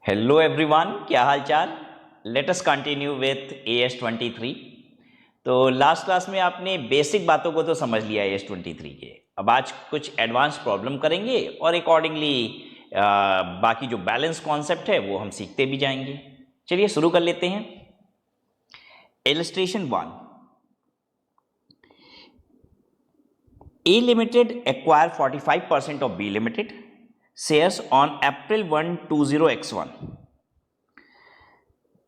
Hello everyone, क्या हाल चाल। Let us continue with AS23। तो लास्ट क्लास में आपने बेसिक बातों को तो समझ लिया AS23 के। अब आज कुछ एडवांस प्रॉब्लम करेंगे और अकॉर्डिंगली बाकी जो बैलेंस कॉन्सेप्ट है वो हम सीखते भी जाएंगे। चलिए शुरू कर लेते हैं। Illustration 1। A Limited acquire 45% of B Limited shares on April 1, 20x1।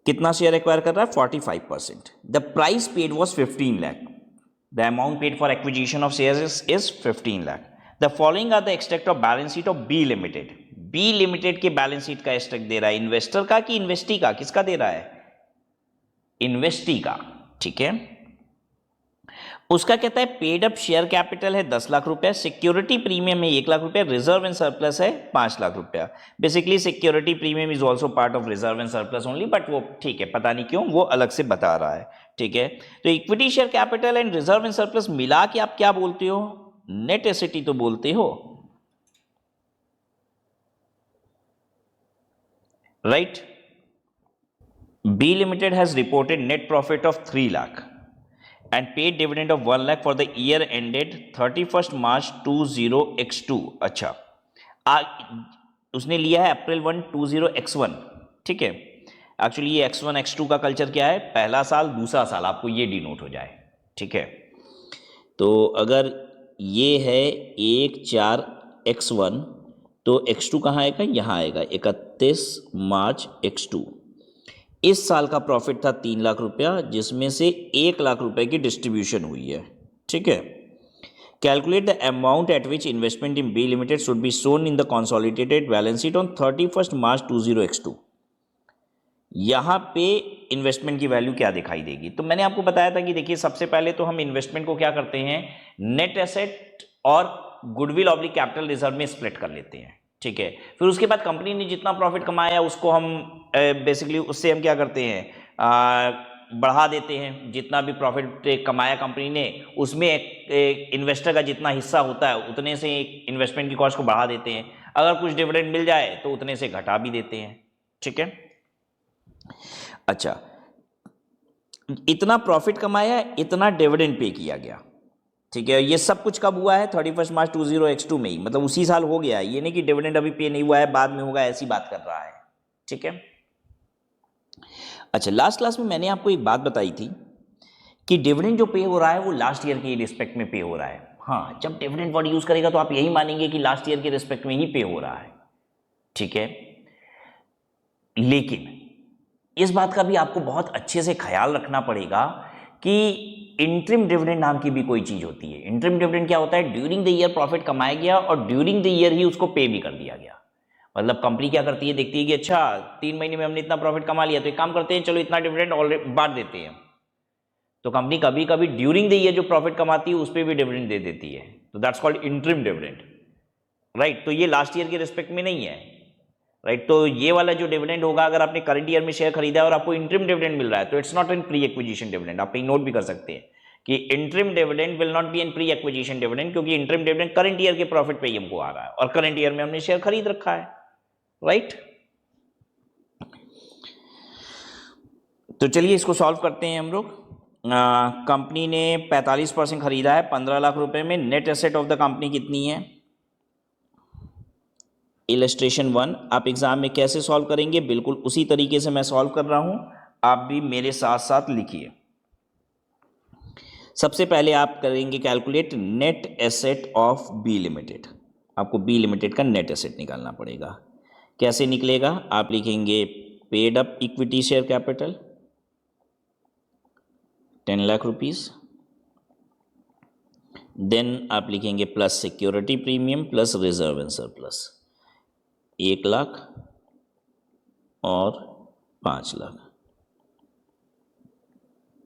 कितना शेयर एक्वायर कर रहा है? 45%। The price paid was 15 lakh. The amount paid for acquisition of shares is 15 lakh. The following are the extract of balance sheet of B limited. बी लिमिटेड के balance sheet का extract दे रहा है इन्वेस्टर का कि इन्वेस्टी का? किसका दे रहा है? इन्वेस्टी का। ठीक है, उसका कहता है पेड अप शेयर कैपिटल है 10 लाख रुपया, सिक्योरिटी प्रीमियम है 1 लाख रुपया, रिजर्व एंड सरप्लस है 5 लाख रुपया। Basically security premium is also part of reserve and surplus only, but वो ठीक है, पता नहीं क्यों वो अलग से बता रहा है। ठीक है, तो equity share capital and reserve and surplus मिला के आप क्या बोलते हो? नेट एसेट ही तो बोलते हो, right. B limited has reported net profit of 3 lakh and paid dividend of 1 lakh for the year ended 31st March 20x2। अच्छा, उसने लिया है अप्रैल 1 20x1। ठीक है, एक्चुअली ये x1 x2 का कल्चर क्या है? पहला साल दूसरा साल, आपको ये डिनोट हो जाए। ठीक है, तो अगर ये है 1/4 x1 तो x2 कहाँ आएगा? यहाँ आएगा 31 मार्च x2। इस साल का प्रॉफिट था 3 लाख रुपया, जिसमें से 1 लाख रुपए की डिस्ट्रीब्यूशन हुई है। ठीक है, calculate the amount at which investment in B limited should be shown in the consolidated balance sheet on 31 March 20x2। यहाँ पे इन्वेस्टमेंट की वैल्यू क्या दिखाई देगी? तो मैंने आपको बताया था कि देखिए, सबसे पहले तो हम इन्वेस्टमेंट को क्या करते हैं, नेट एसेट और गुडविल ऑब्लिक कैपिटल रिजर्व में स्प्लिट कर लेते हैं। ठीक है, फिर उसके बाद कंपनी ने जितना प्रॉफिट कमाया उसको हम बेसिकली उससे हम क्या करते हैं, बढ़ा देते हैं। जितना भी प्रॉफिट कमाया कंपनी ने उसमें एक इन्वेस्टर का जितना हिस्सा होता है उतने से इन्वेस्टमेंट की कॉस्ट को बढ़ा देते हैं। अगर कुछ डिविडेंड मिल जाए तो उतने से घटा भी देते हैं। ठीक है, अच्छा, इतना प्रॉफिट कमाया, इतना डिविडेंड पे किया गया। ठीक है, ये सब कुछ कब हुआ है? 31 मार्च 20x2 में ही, मतलब उसी साल हो गया है। ये नहीं कि डिविडेंड अभी पे नहीं हुआ है, बाद में होगा, ऐसी बात कर रहा है। ठीक है, अच्छा, लास्ट क्लास में मैंने आपको एक बात बताई थी कि डिविडेंड जो पे हो रहा है वो लास्ट ईयर के रिस्पेक्ट में पे हो रहा है। हाँ, जब डिविडेंड वर्ड यूज करेगा तो आप यही मानेंगे कि लास्ट ईयर के रिस्पेक्ट में ही पे हो रहा है। ठीक है, लेकिन इस बात का भी आपको बहुत अच्छे से ख्याल रखना पड़ेगा कि इंटरिम डिविडेंड नाम की भी कोई चीज होती है। इंटरिम डिविडेंड क्या होता है? ड्यूरिंग द ईयर प्रॉफिट कमाया गया और ड्यूरिंग द ईयर ही उसको पे भी कर दिया गया। मतलब कंपनी क्या करती है, देखती है कि अच्छा 3 महीने में हमने इतना प्रॉफिट कमा लिया, तो एक काम करते हैं, चलो इतना डिविडेंड ऑलरेडी बांट देते हैं। तो कंपनी कभी कभी ड्यूरिंग द ईयर जो प्रॉफिट कमाती है उस पर भी डिविडेंड दे देती है। तो that's called interim dividend, right. तो ये लास्ट ईयर के रिस्पेक्ट में नहीं है, राइट। तो ये वाला जो डिविडेंड होगा, अगर आपने करंट ईयर में शेयर खरीदा है और आपको इंटरिम डिविडेंड मिल रहा है, तो it's not in pre acquisition dividend. आप कहीं नोट भी कर सकते हैं कि interim dividend will not be in pre acquisition dividend, क्योंकि इंटरिम डिविडेंड करंट ईयर के प्रॉफिट पे ही हमको आ रहा है और करंट ईयर में हमने शेयर खरीद रखा है, राइट। तो चलिए इसको सॉल्व करते हैं हम लोग। कंपनी ने 45% खरीदा है 15 लाख रुपए में। Net asset of the company कितनी है? इलस्ट्रेशन 1 आप एग्जाम में कैसे सॉल्व करेंगे, बिल्कुल उसी तरीके से मैं सॉल्व कर रहा हूं, आप भी मेरे साथ साथ लिखिए। सबसे पहले आप करेंगे calculate net asset of B limited. आपको बी लिमिटेड का नेट एसेट निकालना पड़ेगा। कैसे निकलेगा? आप लिखेंगे paid up equity share capital 10 lakh rupees, then आप लिखेंगे plus security premium plus reserve and surplus 1 lakh और 5 लाख।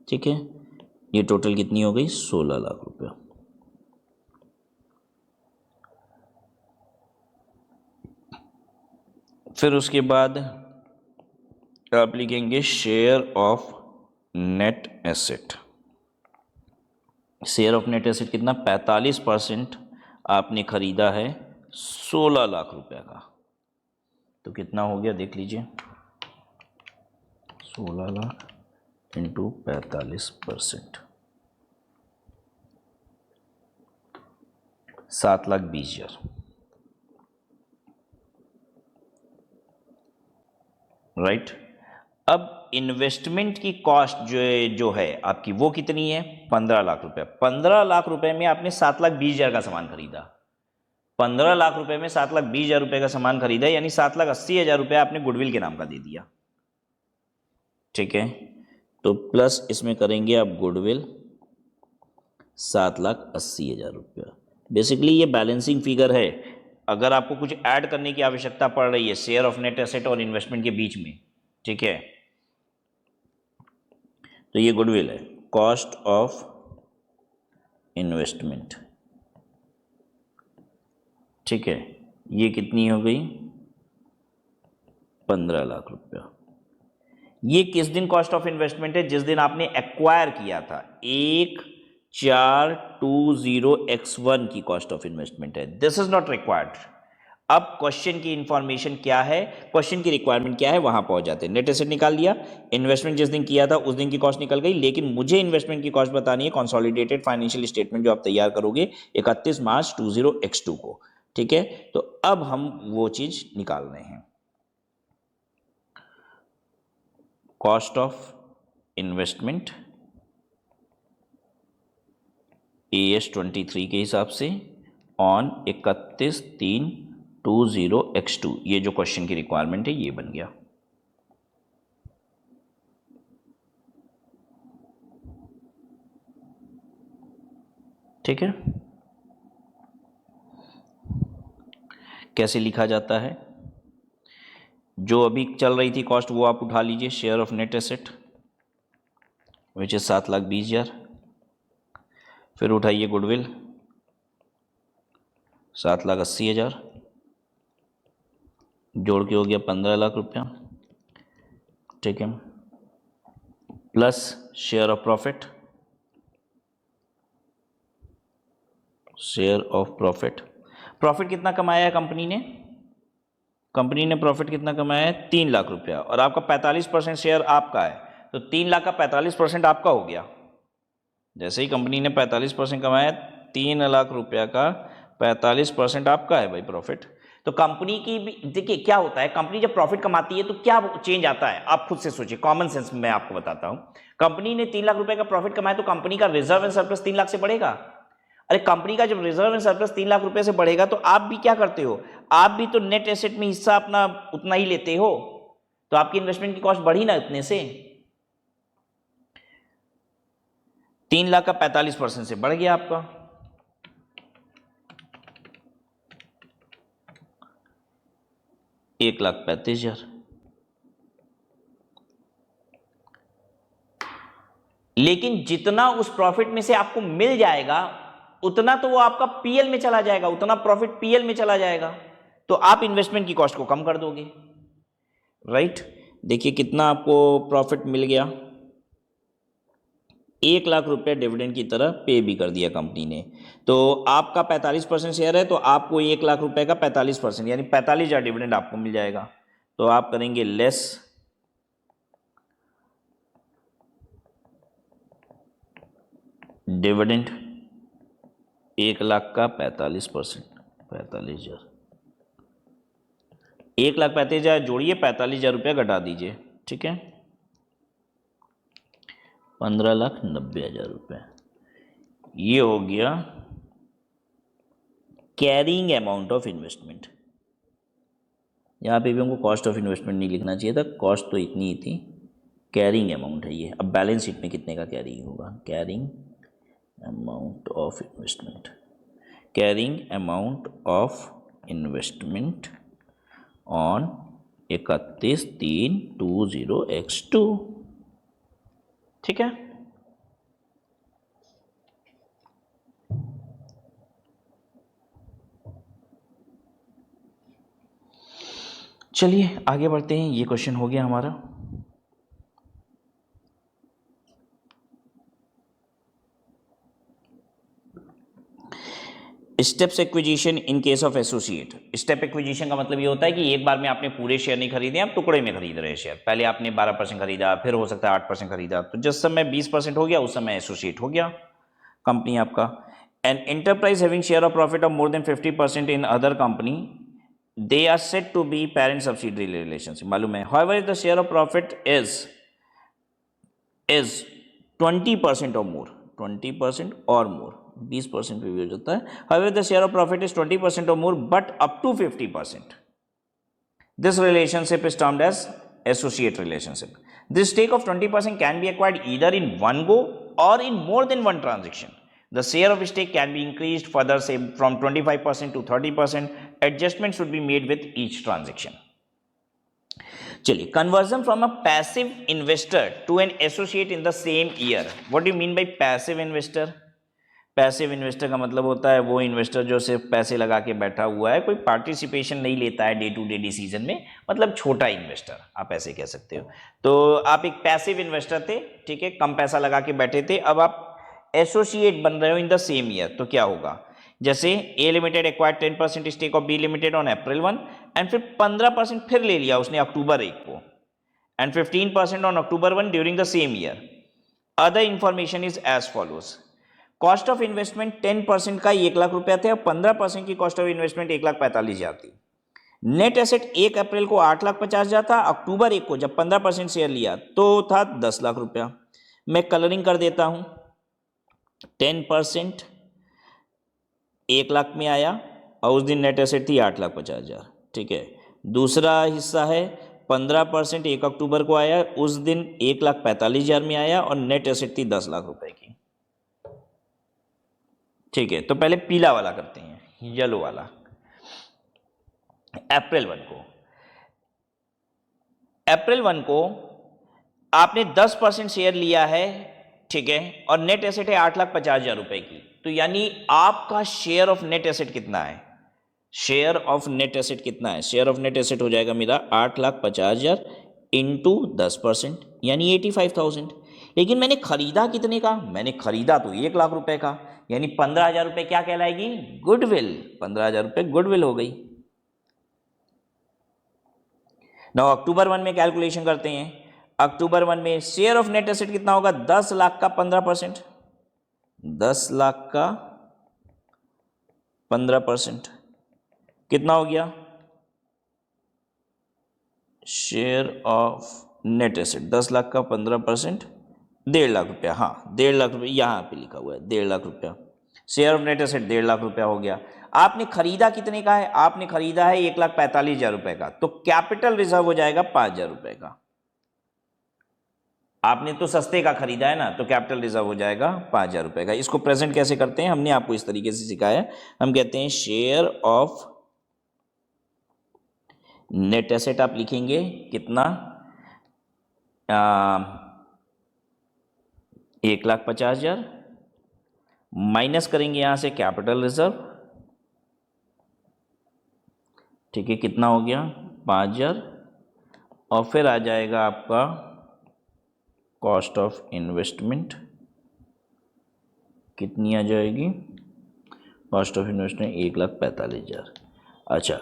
ठीक है, ये टोटल कितनी हो गई? 16 लाख रुपया। फिर उसके बाद आप लिखेंगे share of net asset. Share of net asset कितना? 45% आपने खरीदा है 16 लाख रुपया का, तो कितना हो गया देख लीजिए। 16 लाख इंटू 45%, 7,20,000, राइट। अब इन्वेस्टमेंट की कॉस्ट जो है आपकी वो कितनी है? 15 लाख रुपए। 15 लाख रुपए में आपने 7,20,000 का सामान खरीदा। 15 लाख रुपए में 7,20,000 रुपए का सामान खरीदा, यानी 7,80,000 रुपए आपने गुडविल के नाम का दे दिया। ठीक है, तो प्लस इसमें करेंगे आप गुडविल 7,80,000 रुपया। बेसिकली ये बैलेंसिंग फिगर है। अगर आपको कुछ ऐड करने की आवश्यकता पड़ रही है शेयर ऑफ नेट एसेट और इन्वेस्टमेंट के बीच में, ठीक है, तो ये गुडविल है, कॉस्ट ऑफ इन्वेस्टमेंट। ठीक है, ये कितनी हो गई? 15 लाख रुपया। ये किस दिन कॉस्ट ऑफ इन्वेस्टमेंट है? जिस दिन आपने एक्वायर किया था। 1420x1 की कॉस्ट ऑफ इन्वेस्टमेंट है। This is not required. अब क्वेश्चन की इंफॉर्मेशन क्या है, क्वेश्चन की रिक्वायरमेंट क्या है, वहां पहुंच जाते हैं। नेट एसेट निकाल लिया, इन्वेस्टमेंट जिस दिन किया था उस दिन की कॉस्ट निकल गई, लेकिन मुझे इन्वेस्टमेंट की कॉस्ट बतानी है कंसोलिडेटेड फाइनेंशियल स्टेटमेंट जो आप तैयार करोगे 31 मार्च 20x2 को। ठीक है, तो अब हम वो चीज निकाल रहे हैं। कॉस्ट ऑफ इन्वेस्टमेंट AS23 के हिसाब से ऑन 31/3/20x2, ये जो क्वेश्चन की रिक्वायरमेंट है ये बन गया। ठीक है, कैसे लिखा जाता है? जो अभी चल रही थी कॉस्ट वो आप उठा लीजिए, share of net asset which is 7,20,000, फिर उठाइए गुडविल 7,80,000, जोड़ के हो गया 15 लाख रुपया। ठीक है, plus share of profit, share of profit. Profit कितना कमाया है कंपनी ने? कंपनी ने प्रॉफिट कितना कमाया है? 3 लाख रुपया, और आपका 45% शेयर आपका है, तो 3 लाख का 45% आपका हो गया। जैसे ही कंपनी ने 45% कमाया, 3 लाख रुपया का 45% आपका है भाई प्रॉफिट। तो कंपनी की भी देखिए क्या होता है, कंपनी जब प्रॉफिट कमाती है तो क्या चेंज आता है, आप खुद से सोचिए, कॉमन सेंस में मैं आपको बताता हूं। कंपनी ने 3 लाख रुपए का प्रॉफिट कमाया तो कंपनी का रिजर्व एंड सरप्लस 3 लाख से बढ़ेगा। अरे कंपनी का जब रिजर्व एंड सरप्लस 3 लाख रुपए से बढ़ेगा तो आप भी क्या करते हो, आप भी तो नेट एसेट में हिस्सा अपना उतना ही लेते हो, तो आपकी इन्वेस्टमेंट की कॉस्ट बढ़ी ना उतने से। 3 लाख का 45% से बढ़ गया आपका, 1,35,000। लेकिन जितना उस प्रॉफिट में से आपको मिल जाएगा उतना तो वो आपका पीएल में चला जाएगा, उतना प्रॉफिट पीएल में चला जाएगा, तो आप इन्वेस्टमेंट की कॉस्ट को कम कर दोगे। राइट, देखिए कितना आपको प्रॉफिट मिल गया, 1 लाख रुपए डिविडेंड की तरह पे भी कर दिया कंपनी ने। तो आपका 45% शेयर है, तो आपको 1 लाख रुपए का 45% यानी 45,000 डिविडेंड आपको मिल जाएगा। तो आप करेंगे लेस डिविडेंड, 1 लाख का 45%, 45,000, 1,35,000 जोड़िए, 45,000 रुपया घटा दीजिए। ठीक है, 15,90,000 रुपये। ये हो गया कैरिंग अमाउंट ऑफ इन्वेस्टमेंट। यहाँ पे भी हमको कॉस्ट ऑफ इन्वेस्टमेंट नहीं लिखना चाहिए था, कॉस्ट तो इतनी ही थी, कैरिंग अमाउंट है ये। अब बैलेंस शीट में कितने का कैरिंग होगा, carrying amount of investment, carrying amount of investment on 31/3/20x2। ठीक है, चलिए आगे बढ़ते हैं। ये क्वेश्चन हो गया हमारा। Steps acquisition in case of associate. Step acquisition का मतलब ये होता है कि एक बार में आपने पूरे शेयर नहीं खरीदे, आप टुकड़े में खरीद रहे हैं शेयर। पहले आपने 12% खरीदा, फिर हो सकता है 8% खरीदा, तो जिस समय 20% हो गया उस समय एसोसिएट हो गया कंपनी आपका। An enterprise having share of profit of more than 50% in other company, they are said to be parent subsidiary relationship, मालूम है। However if the share of profit is 20% और मोर, 20% और मोर, 20% पे भी हो जाता है। However the share of profit is 20% और more but up to 50%, this relationship is termed as associate relationship. This stake of 20% can be acquired either in one go or in more than one transaction. The share of stake can be increased further, say from 25% to 30%. Adjustment should be made with each transaction. चलिए, conversion from a passive investor to an associate in the same year. What do you mean by passive investor? Passive investor का मतलब होता है वो investor जो सिर्फ पैसे लगा के बैठा हुआ है, कोई पार्टिसिपेशन नहीं लेता है डे टू डे डिसीजन में, मतलब छोटा इन्वेस्टर आप ऐसे कह सकते हो। तो आप एक पैसिव इन्वेस्टर थे, ठीक है, कम पैसा लगा के बैठे थे, अब आप एसोसिएट बन रहे हो इन द सेम ईयर, तो क्या होगा, जैसे A limited acquired 10% stake of B limited on April 1 and फिर 15% फिर ले लिया उसने October 1 को and 15% on October 1 during the same year. Other information is as follows. Cost of investment 10% का 1 लाख रुपया थे और 15% की कॉस्ट ऑफ इन्वेस्टमेंट 1,45,000 थी। नेट एसेट 1 अप्रैल को 8,50,000 था, October 1 को जब 15% शेयर लिया तो था 10 लाख रुपया। मैं कलरिंग कर देता हूं, 10% 1 लाख में आया और उस दिन नेट एसेट थी 8,50,000, ठीक है। दूसरा हिस्सा है 15% 1 अक्टूबर को आया, उस दिन 1,45,000 में आया और नेट एसेट थी 10 लाख रुपए की, ठीक है। तो पहले पीला वाला करते हैं, येलो वाला। April 1 को आपने 10% शेयर लिया है, ठीक है, और नेट एसेट है 8,50,000 रुपए की, तो यानी आपका शेयर ऑफ नेट एसेट कितना है, शेयर ऑफ नेट एसेट कितना है, शेयर ऑफ नेट एसेट हो जाएगा मेरा 8,50,000 इंटू 10%, यानी 85,000। लेकिन मैंने खरीदा कितने का, मैंने खरीदा तो 1 लाख रुपए का, यानी 15,000 रुपए क्या कहलाएगी, गुडविल, 15,000 रुपए गुडविल हो गई। नाउ October 1 में कैलकुलेशन करते हैं। October 1 में शेयर ऑफ नेट एसेट कितना होगा, 10 लाख का 15%, 10 लाख का 15% कितना हो गया, share of net asset 10 lakh का 15% 1.5 लाख रुपया, हाँ 1.5 लाख रुपया यहाँ पे लिखा हुआ है, 1.5 लाख रुपया share of net asset 1.5 lakh रुपया हो गया। आपने खरीदा कितने का है, आपने खरीदा है 1,45,000 रुपए का, तो कैपिटल रिजर्व हो जाएगा 5,000 रुपए का। आपने तो सस्ते का खरीदा है ना, तो कैपिटल रिजर्व हो जाएगा 5,000 रुपए का। इसको प्रेजेंट कैसे करते हैं, हमने आपको इस तरीके से सिखाया है। हम कहते हैं शेयर ऑफ नेट एसेट आप लिखेंगे कितना, 1,50,000 माइनस करेंगे यहां से कैपिटल रिजर्व, ठीक है, कितना हो गया 5,000, और फिर आ जाएगा आपका कॉस्ट ऑफ इन्वेस्टमेंट, कितनी आ जाएगी, कॉस्ट ऑफ इन्वेस्टमेंट 1,45,000। अच्छा,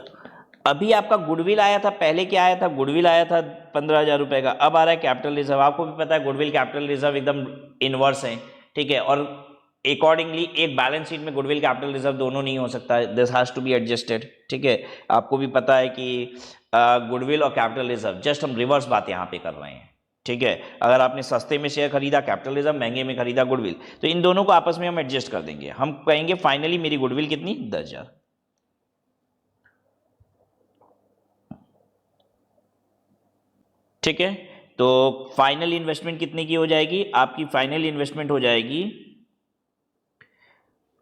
अभी आपका गुडविल आया था, पहले क्या आया था, गुडविल आया था 15,000 रुपए का, अब आ रहा है कैपिटल रिजर्व। आपको भी पता है गुडविल कैपिटल रिजर्व एकदम इनवर्स है, ठीक है, और अकॉर्डिंगली एक बैलेंस शीट में गुडविल कैपिटल रिजर्व दोनों नहीं हो सकता है, this has to be adjusted, ठीक है। आपको भी पता है कि गुडविल और कैपिटल रिजर्व जस्ट हम रिवर्स बात यहाँ पे कर रहे हैं, ठीक है। अगर आपने सस्ते में शेयर खरीदा कैपिटल रिजर्व, महंगे में खरीदा गुडविल, तो इन दोनों को आपस में हम एडजस्ट कर देंगे। हम कहेंगे फाइनली मेरी गुडविल कितनी, 10,000, ठीक है। तो फाइनल इन्वेस्टमेंट कितने की हो जाएगी, आपकी फाइनल इन्वेस्टमेंट हो जाएगी,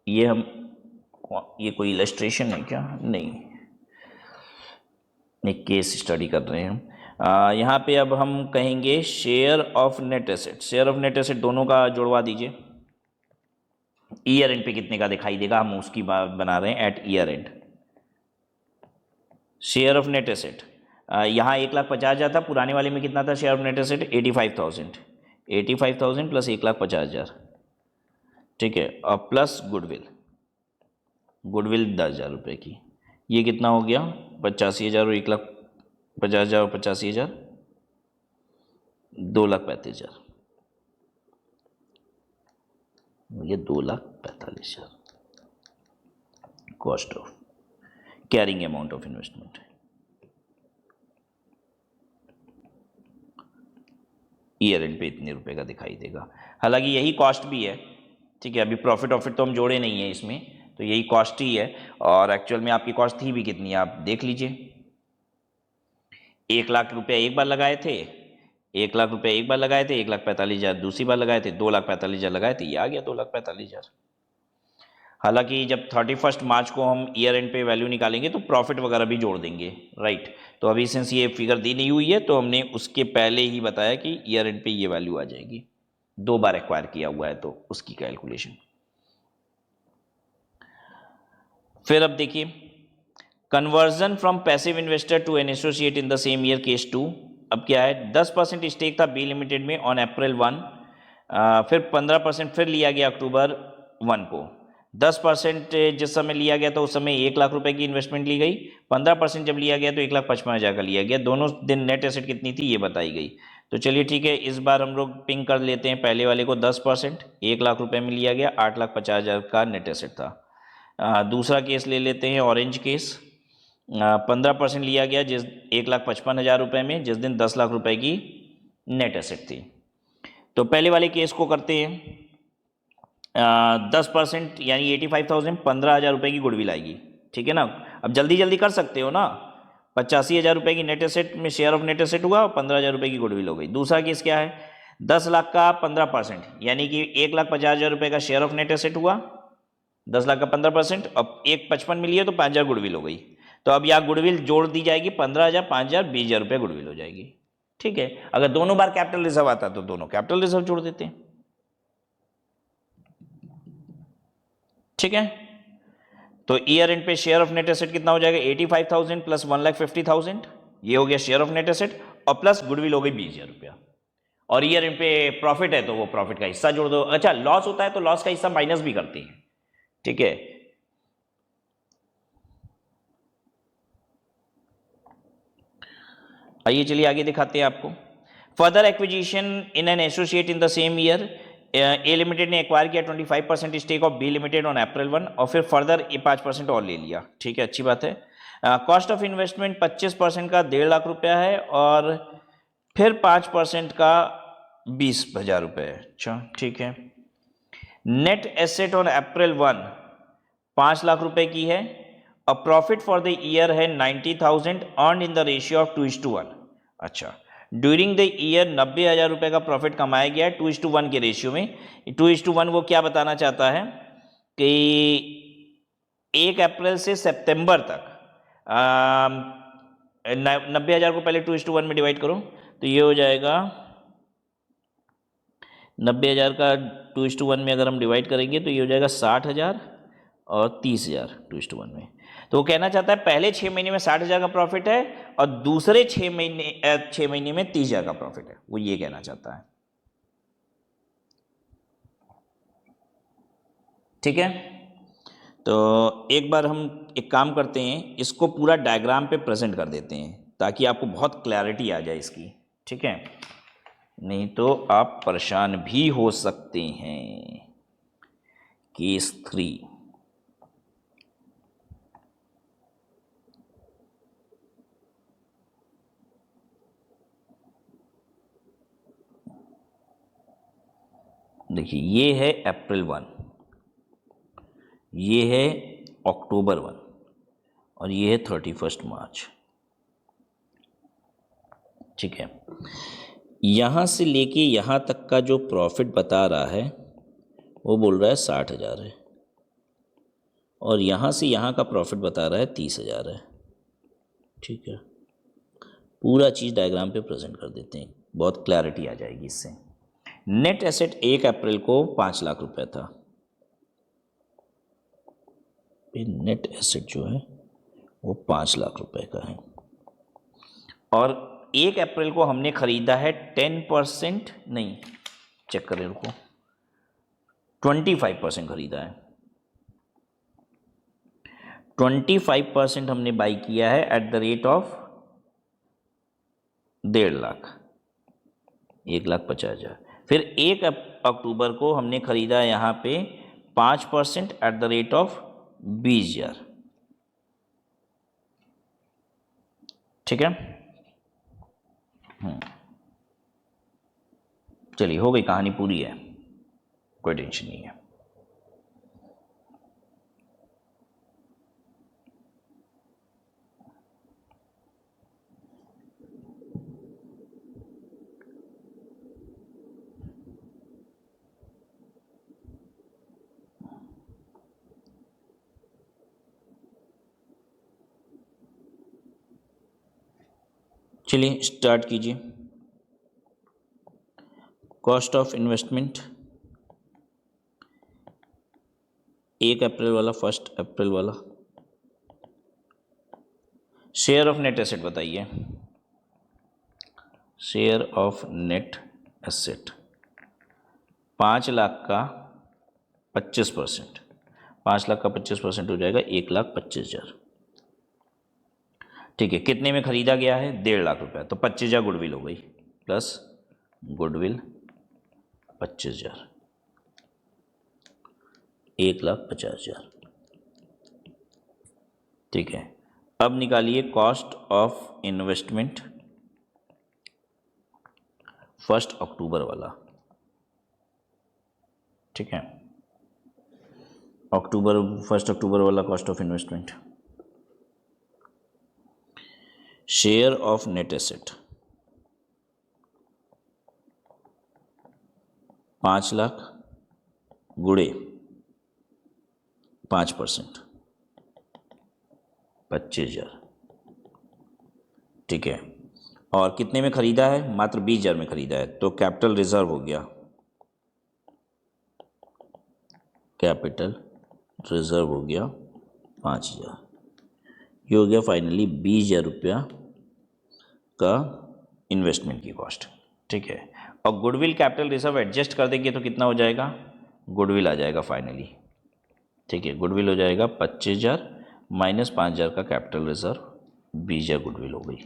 ये कोई इलस्ट्रेशन है क्या, नहीं, एक केस स्टडी कर रहे हैं हम। यहाँ पे अब हम कहेंगे share of net asset, share of net asset दोनों का जोड़वा दीजिए, ईयर एंड पे कितने का दिखाई देगा, हम उसकी बात बना रहे हैं at year end. Share of net asset यहाँ 1,50,000 था, पुराने वाले में कितना था share of net asset, 85,000, 85,000 plus 1,50,000, ठीक है, और प्लस गुडविल, गुडविल 10,000 रुपये की, ये कितना हो गया 85,000 और 1,50,000 और 85,000 2,35,000, ये 2,45,000 cost of carrying amount of investment. Year and पे इतने रुपए का दिखाई देगा, हालांकि यही कॉस्ट भी है, ठीक है। अभी प्रॉफिट ऑफिट तो हम जोड़े नहीं है इसमें, तो यही कॉस्ट ही है। और एक्चुअल में आपकी कॉस्ट थी भी कितनी है आप देख लीजिए, 1,00,000 रुपया एक बार लगाए थे, 1,00,000 रुपया एक बार लगाए थे, 1,45,000 दूसरी बार लगाए थे, 2,45,000 लगाए थे, ये आ गया 2,45,000। हालांकि जब 31 मार्च को हम ईयर एंड पे वैल्यू निकालेंगे तो प्रॉफिट वगैरह भी जोड़ देंगे, राइट। तो अभी सिंस ये फिगर दी नहीं हुई है तो हमने उसके पहले ही बताया कि ईयर एंड पे ये वैल्यू आ जाएगी, 2 बार एक्वायर किया हुआ है तो उसकी कैलकुलेशन। फिर अब देखिए, conversion from passive investor to an associate in the same year case 2। अब क्या है, 10% स्टेक था बी लिमिटेड में ऑन अप्रैल 1, फिर 15% फिर लिया गया अक्टूबर 1 को। 10% जिस समय लिया गया था उस समय 1,00,000 रुपए की इन्वेस्टमेंट ली गई, 15% जब लिया गया तो 1,55,000 का लिया गया, दोनों दिन नेट एसेट कितनी थी ये बताई गई। तो चलिए ठीक है, इस बार हम लोग पिंग कर लेते हैं पहले वाले को, 10% 1,00,000 रुपए में लिया गया, 8,50,000 का नेट एसेट था। दूसरा केस ले लेते हैं ऑरेंज केस, 15% लिया गया जिस 1,55,000 रुपये में, जिस दिन 10,00,000 रुपए की नेट एसेट थी। तो पहले वाले केस को करते हैं, 10% यानी 85,000, 15,000 रुपये की गुडविल आएगी, ठीक है ना। अब जल्दी जल्दी कर सकते हो ना, 85,000 रुपये की नेट एसेट में शेयर ऑफ नेट एसेट हुआ और 15,000 रुपये की गुडविल हो गई। दूसरा केस क्या है, 10,00,000 का 15%, यानी कि 1,50,000 रुपये का शेयर ऑफ नेट एसेट हुआ, 10,00,000 का 15%, अब 1,55 मिली है तो 5,000 गुडविल हो गई। तो अब यहाँ गुडविल जोड़ दी जाएगी, 15,000 5,000 20,000 रुपये गुडविल हो जाएगी, ठीक है। अगर दोनों बार कैपिटल रिजर्व आता तो दोनों कैपिटल रिजर्व जोड़ देते हैं, ठीक है। तो ईयर एंड पे शेयर ऑफ नेट एसेट कितना हो जाएगा, 85,000 प्लस 1,50,000, ये हो गया शेयर ऑफ नेट एसेट, और प्लस गुडविल हो गई 20,000 रुपया। और ईयर एंड पे प्रॉफिट है तो वो प्रॉफिट का हिस्सा जोड़ दो। अच्छा, लॉस होता है तो लॉस का हिस्सा माइनस भी करते हैं, ठीक है। आइए चलिए आगे दिखाते हैं आपको। Further acquisition in an associate in the same year, A limited ने एक्वायर किया 25% stake of B limited on April 1, और फिर फर्दर ये 5% और ले लिया, ठीक है, अच्छी बात है। कॉस्ट ऑफ इन्वेस्टमेंट 25% का 1,50,000 रुपया है, और फिर 5% का 20,000 रुपये है, अच्छा ठीक है। नेट एसेट ऑन अप्रैल 1 5,00,000 रुपए की है, और प्रॉफिट फॉर द ईयर है 90,000 earn in the ratio of 2:1। अच्छा, ड्यूरिंग द ईयर 90,000 रुपए का प्रॉफिट कमाया गया है 2:1 के रेशियो में। 2:1 वो क्या बताना चाहता है कि 1 अप्रैल से सितंबर तक 90,000 को पहले 2:1 में डिवाइड करो तो ये हो जाएगा 90,000 का 2:1 में अगर हम डिवाइड करेंगे तो ये हो जाएगा 60,000 और 30,000 2:1 में। तो वो कहना चाहता है पहले 6 महीने में 60,000 का प्रॉफिट है और दूसरे 6 महीने में 30,000 का प्रॉफिट है, वो ये कहना चाहता है, ठीक है। तो एक बार हम एक काम करते हैं, इसको पूरा डायग्राम पे प्रेजेंट कर देते हैं ताकि आपको बहुत क्लैरिटी आ जाए इसकी, ठीक है, नहीं तो आप परेशान भी हो सकते हैं। केस 3, देखिए ये है अप्रैल 1, ये है अक्टूबर 1 और ये है 31 मार्च, ठीक है। यहाँ से लेके यहाँ तक का जो प्रॉफिट बता रहा है वो बोल रहा है 60,000 है, और यहाँ से यहाँ का प्रॉफिट बता रहा है 30,000 है, ठीक है। पूरा चीज़ डायग्राम पे प्रेजेंट कर देते हैं, बहुत क्लैरिटी आ जाएगी इससे। नेट एसेट 1 अप्रैल को 5,00,000 रुपये था, नेट एसेट जो है वो 5,00,000 रुपये का है, और 1 अप्रैल को हमने खरीदा है 10%, नहीं चेक करें रुको, 25% खरीदा है, 25% हमने बाई किया है at the rate of 1.5 lakh, 1,50,000। फिर 1 अक्टूबर को हमने खरीदा यहाँ पे 5% एट द रेट ऑफ 20,000। ठीक है, चलिए हो गई, कहानी पूरी है, कोई टेंशन नहीं है। चलिए स्टार्ट कीजिए। कॉस्ट ऑफ इन्वेस्टमेंट 1 अप्रैल वाला, 1 अप्रैल वाला। शेयर ऑफ नेट एसेट बताइए। Share of net asset 5 lakh का 25%, 5 लाख का 25% हो जाएगा 1,25,000। ठीक है, कितने में खरीदा गया है? 1.5 लाख रुपया, तो 25,000 गुडविल हो गई, प्लस गुडविल 25,000, 1,50,000। ठीक है, अब निकालिए कॉस्ट ऑफ इन्वेस्टमेंट 1 अक्टूबर वाला। ठीक है, 1 अक्टूबर वाला cost of investment. Share of net asset 5 lakh गुड़े 5%, 25,000। ठीक है, और कितने में खरीदा है? मात्र 20,000 में खरीदा है, तो कैपिटल रिजर्व हो गया, कैपिटल रिजर्व हो गया 5,000। ये हो गया फाइनली 20,000 रुपया का इन्वेस्टमेंट की कॉस्ट। ठीक है, और गुडविल कैपिटल रिजर्व एडजस्ट कर देंगे तो कितना हो जाएगा? गुडविल आ जाएगा फाइनली। ठीक है, गुडविल हो जाएगा 25,000 माइनस 5,000 का कैपिटल रिजर्व, 20,000 गुडविल हो गई।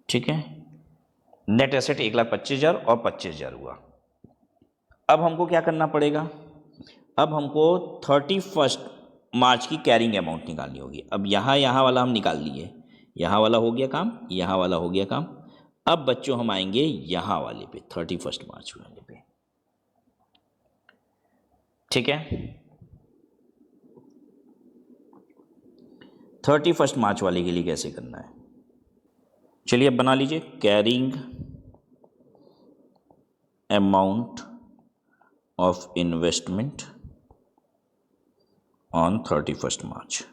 ठीक है, नेट एसेट 1,25,000 और 25,000 हुआ। अब हमको क्या करना पड़ेगा? अब हमको 31 मार्च की कैरिंग अमाउंट निकालनी होगी। अब यहाँ वाला हम निकाल लिए, यहाँ वाला हो गया काम, यहाँ वाला हो गया काम। अब बच्चों हम आएंगे यहाँ वाले पे, 31 मार्च वाले पे। ठीक है, 31 मार्च वाले के लिए कैसे करना है? चलिए अब बना लीजिए, carrying amount of investment on 31 मार्च।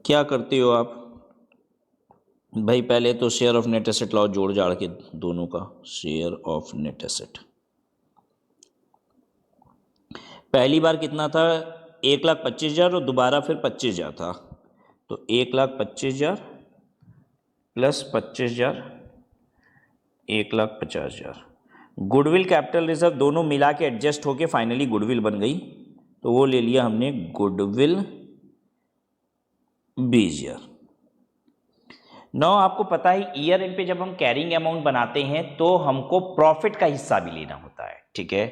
क्या करते हो आप भाई? पहले तो शेयर ऑफ नेट एसेट लाओ, जोड़ जाड़ के दोनों का, शेयर ऑफ नेट एसेट। पहली बार कितना था? 1,25,000 और दोबारा फिर 25,000 था, तो 1,25,000 प्लस 25,000, 1,50,000। गुडविल कैपिटल रिजर्व दोनों मिला के एडजस्ट होके फाइनली गुडविल बन गई, तो वो ले लिया हमने गुडविल 20,000। नौ, आपको पता है ईयर एंड पे जब हम कैरिंग अमाउंट बनाते हैं तो हमको प्रॉफिट का हिस्सा भी लेना होता है। ठीक है,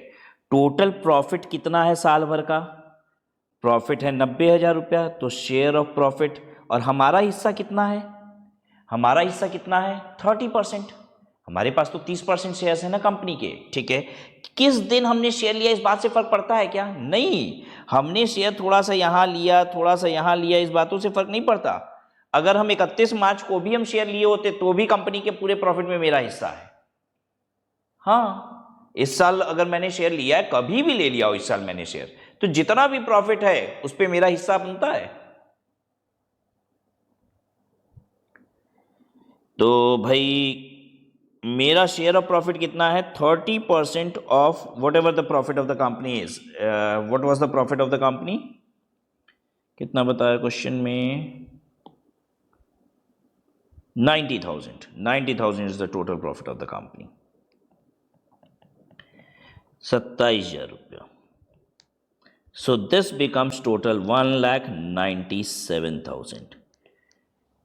टोटल प्रॉफिट कितना है साल भर का? प्रॉफिट है 90,000 रुपया, तो शेयर ऑफ प्रॉफिट, और हमारा हिस्सा कितना है? हमारा हिस्सा कितना है? 30%। हमारे पास तो 30% शेयर्स है ना कंपनी के। ठीक है, किस दिन हमने शेयर लिया इस बात से फर्क पड़ता है क्या? नहीं, हमने शेयर थोड़ा सा यहाँ लिया, थोड़ा सा यहाँ लिया, इस बातों से फर्क नहीं पड़ता। अगर हम 31 मार्च को भी हम शेयर लिए होते तो भी कंपनी के पूरे प्रॉफिट में मेरा हिस्सा है। हाँ, इस साल अगर मैंने शेयर लिया है, कभी भी ले लिया हो इस साल मैंने शेयर, तो जितना भी प्रॉफिट है उस पे मेरा हिस्सा बनता है। तो भाई मेरा शेयर ऑफ प्रॉफिट कितना है? 30% of what ever the profit of the company is. What was the profit of the company? कितना बताया क्वेश्चन में? 90,000 is the total profit of the company. 27,000 रुपया। So this becomes total 1,97,000।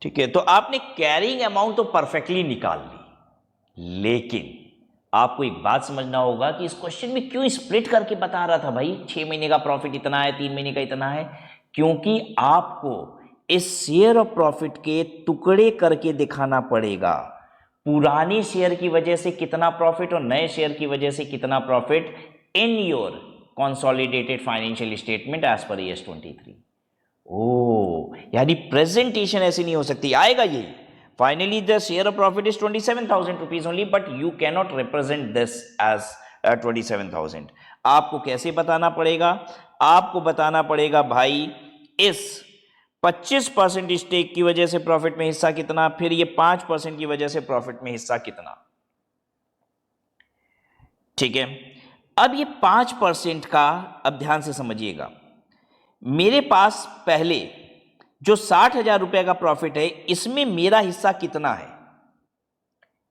ठीक है, तो आपने कैरिंग अमाउंट तो परफेक्टली निकाल ली, लेकिन आपको एक बात समझना होगा कि इस क्वेश्चन में क्यों स्प्लिट करके बता रहा था भाई 6 महीने का प्रॉफिट इतना है, 3 महीने का इतना है, क्योंकि आपको इस शेयर ऑफ प्रॉफिट के टुकड़े करके दिखाना पड़ेगा। पुराने शेयर की वजह से कितना प्रॉफिट और नए शेयर की वजह से कितना profit in your consolidated financial statement as per AS 23। ओ, यानी प्रेजेंटेशन ऐसी नहीं हो सकती, आएगा यही finally the share of profit is 27,000 rupees only, but you can not represent this as 27,000। आपको कैसे बताना पड़ेगा? आपको बताना पड़ेगा भाई इस 25% स्टेक की वजह से प्रॉफिट में हिस्सा कितना, फिर ये 5% की वजह से प्रॉफिट में हिस्सा कितना। ठीक है, अब ये 5% का अब ध्यान से समझिएगा। मेरे पास पहले जो 60,000 रुपए का प्रॉफिट है, इसमें मेरा हिस्सा कितना है?